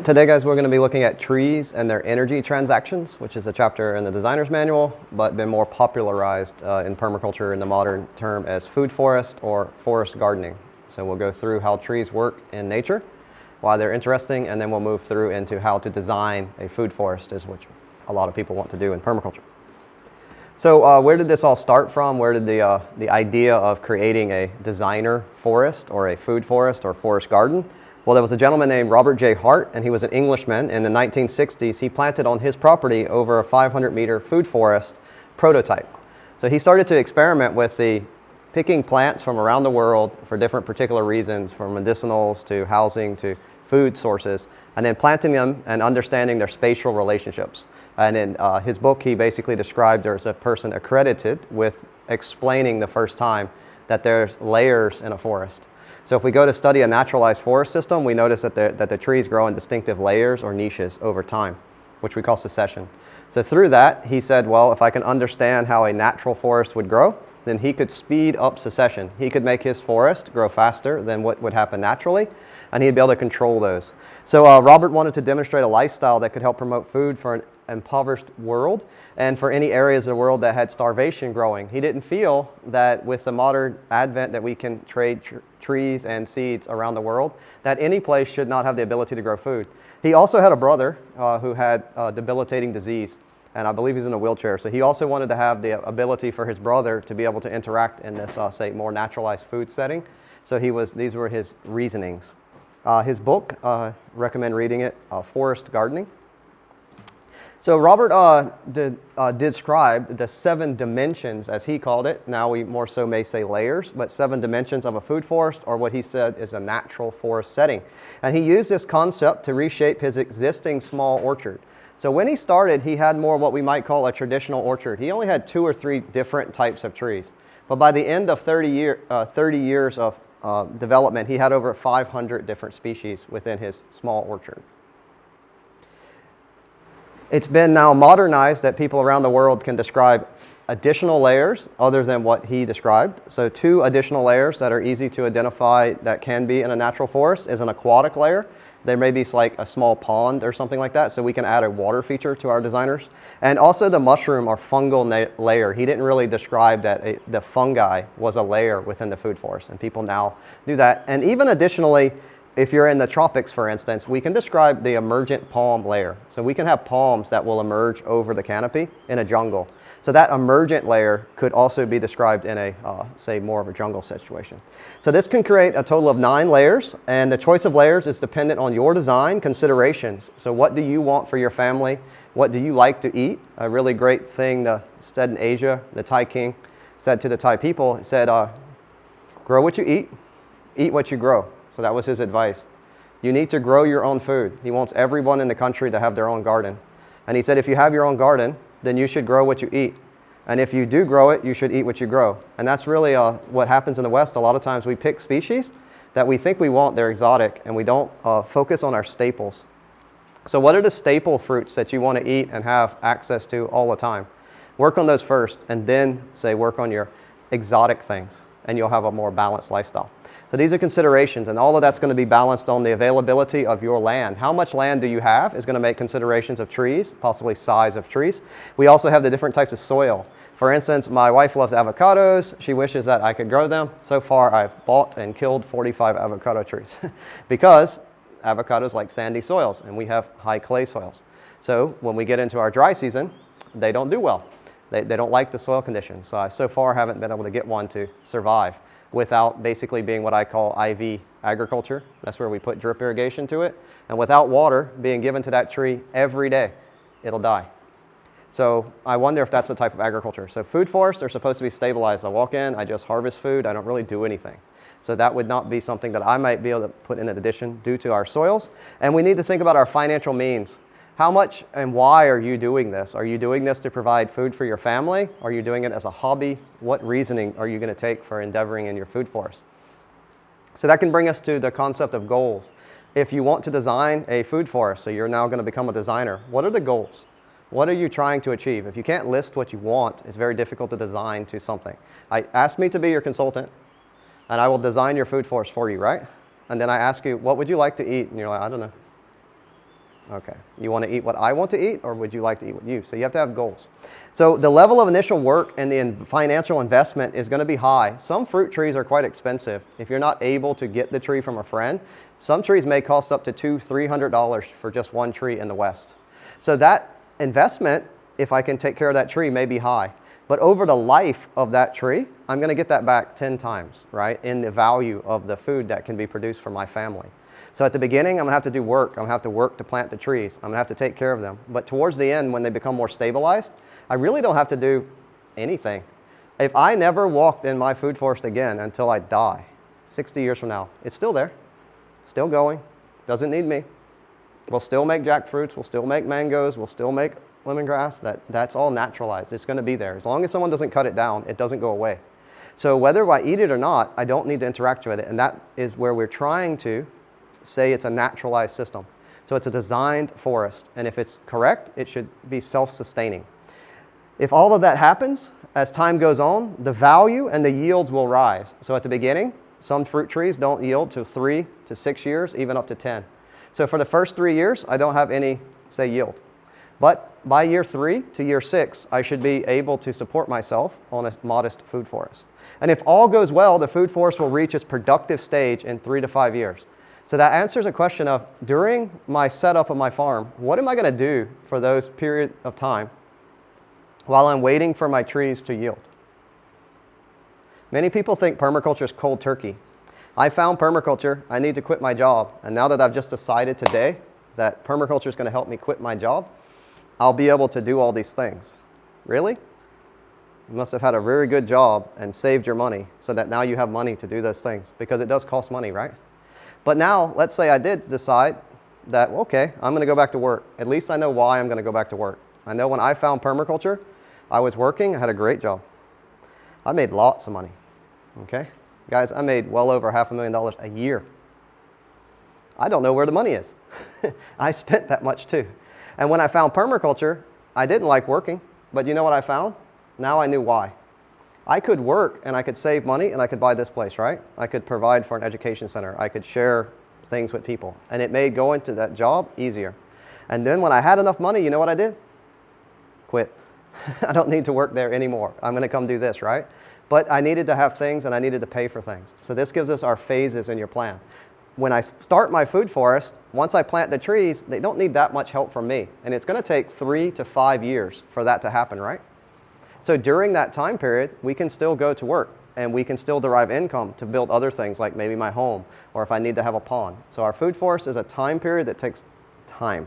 Today, guys, we're going to be looking at trees and their energy transactions, which is a chapter in the designer's manual, but been more popularized in permaculture in the modern term as food forest or forest gardening. So we'll go through how trees work in nature, why they're interesting, and then we'll move through into how to design a food forest, is which a lot of people want to do in permaculture. So where did this all start from? Where did the idea of creating a designer forest or a food forest or forest garden? Well, there was a gentleman named Robert J. Hart, and he was an Englishman. In the 1960s, he planted on his property over a 500-meter food forest prototype. So he started to experiment with picking plants from around the world for different particular reasons, from medicinals to housing to food sources, and then planting them and understanding their spatial relationships. And in his book, he basically described there as a person accredited with explaining the first time that there's layers in a forest. So if we go to study a naturalized forest system, we notice that the trees grow in distinctive layers or niches over time, which we call succession. So through that, he said, well, if I can understand how a natural forest would grow, then he could speed up succession. He could make his forest grow faster than what would happen naturally, and he'd be able to control those. So Robert wanted to demonstrate a lifestyle that could help promote food for an impoverished world and for any areas of the world that had starvation growing. He didn't feel that with the modern advent that we can trade trees and seeds around the world, that any place should not have the ability to grow food. He also had a brother who had debilitating disease, and I believe he's in a wheelchair. So he also wanted to have the ability for his brother to be able to interact in this, say, more naturalized food setting. So these were his reasonings. His book, recommend reading it, Forest Gardening. So Robert described the 7 dimensions, as he called it. Now we more so may say layers, but 7 dimensions of a food forest, or what he said is a natural forest setting. And he used this concept to reshape his existing small orchard. So when he started, he had more what we might call a traditional orchard. He only had 2 or 3 different types of trees. But by the end of 30 years of development, he had over 500 different species within his small orchard. It's been now modernized that people around the world can describe additional layers other than what he described. So 2 additional layers that are easy to identify that can be in a natural forest is an aquatic layer. There may be like a small pond or something like that, so we can add a water feature to our designers. And also the mushroom or fungal layer. He didn't really describe that the fungi was a layer within the food forest, and people now do that. And even additionally, if you're in the tropics, for instance, we can describe the emergent palm layer. So we can have palms that will emerge over the canopy in a jungle. So that emergent layer could also be described in a, say, more of a jungle situation. So this can create a total of 9 layers, and the choice of layers is dependent on your design considerations. So what do you want for your family? What do you like to eat? A really great thing said in Asia, the Thai king said to the Thai people, he said, grow what you eat what you grow. So that was his advice. You need to grow your own food. He wants everyone in the country to have their own garden. And he said, if you have your own garden, then you should grow what you eat. And if you do grow it, you should eat what you grow. And that's really what happens in the West. A lot of times we pick species that we think we want, they're exotic, and we don't focus on our staples. So what are the staple fruits that you want to eat and have access to all the time? Work on those first, and then work on your exotic things, and you'll have a more balanced lifestyle. So these are considerations, and all of that's going to be balanced on the availability of your land. How much land do you have is going to make considerations of trees, possibly size of trees. We also have the different types of soil. For instance, my wife loves avocados. She wishes that I could grow them. So far, I've bought and killed 45 avocado trees because avocados like sandy soils, and we have high clay soils. So when we get into our dry season, they don't do well. They don't like the soil conditions. So I so far haven't been able to get one to survive without basically being what I call IV agriculture. That's where we put drip irrigation to it. And without water being given to that tree every day, it'll die. So I wonder if that's the type of agriculture. So food forests are supposed to be stabilized. I walk in, I just harvest food, I don't really do anything. So that would not be something that I might be able to put in addition due to our soils. And we need to think about our financial means. How much and why are you doing this? Are you doing this to provide food for your family? Are you doing it as a hobby? What reasoning are you going to take for endeavoring in your food forest? So that can bring us to the concept of goals. If you want to design a food forest, so you're now going to become a designer, what are the goals? What are you trying to achieve? If you can't list what you want, it's very difficult to design to something. Ask me to be your consultant, and I will design your food forest for you, right? And then I ask you, what would you like to eat? And you're like, I don't know. Okay. You want to eat what I want to eat, or would you like to eat what you? So you have to have goals. So the level of initial work and the financial investment is going to be high. Some fruit trees are quite expensive. If you're not able to get the tree from a friend, some trees may cost up to $200-300 for just one tree in the West. So that investment, if I can take care of that tree, may be high. But over the life of that tree, I'm going to get that back 10 times, right, in the value of the food that can be produced for my family. So at the beginning, I'm going to have to do work. I'm going to have to work to plant the trees. I'm going to have to take care of them. But towards the end, when they become more stabilized, I really don't have to do anything. If I never walked in my food forest again until I die, 60 years from now, it's still there, still going, doesn't need me. We'll still make jackfruits, we'll still make mangoes, we'll still make lemongrass. That's all naturalized. It's going to be there. As long as someone doesn't cut it down, it doesn't go away. So whether I eat it or not, I don't need to interact with it. And that is where we're trying to say it's a naturalized system. So it's a designed forest. And if it's correct, it should be self-sustaining. If all of that happens, as time goes on, the value and the yields will rise. So at the beginning, some fruit trees don't yield to 3 to 6 years, even up to 10. So for the first 3 years, I don't have any, say, yield. But by year 3 to year 6, I should be able to support myself on a modest food forest. And if all goes well, the food forest will reach its productive stage in 3 to 5 years. So that answers a question of, during my setup of my farm, what am I going to do for those period of time while I'm waiting for my trees to yield? Many people think permaculture is cold turkey. I found permaculture, I need to quit my job. And now that I've just decided today that permaculture is going to help me quit my job, I'll be able to do all these things. Really? You must have had a very good job and saved your money so that now you have money to do those things, because it does cost money, right? But now, let's say I did decide that, okay, I'm going to go back to work. At least I know why I'm going to go back to work. I know when I found permaculture, I was working, I had a great job. I made lots of money, okay? Guys, I made well over $500,000 a year. I don't know where the money is. I spent that much too. And when I found permaculture, I didn't like working, but you know what I found? Now I knew why. I could work and I could save money and I could buy this place, right? I could provide for an education center. I could share things with people. And it made going to that job easier. And then when I had enough money, you know what I did? Quit. I don't need to work there anymore. I'm going to come do this, right? But I needed to have things and I needed to pay for things. So this gives us our phases in your plan. When I start my food forest, once I plant the trees, they don't need that much help from me. And it's going to take 3 to 5 years for that to happen, right? So during that time period, we can still go to work and we can still derive income to build other things like maybe my home or if I need to have a pond. So our food forest is a time period that takes time.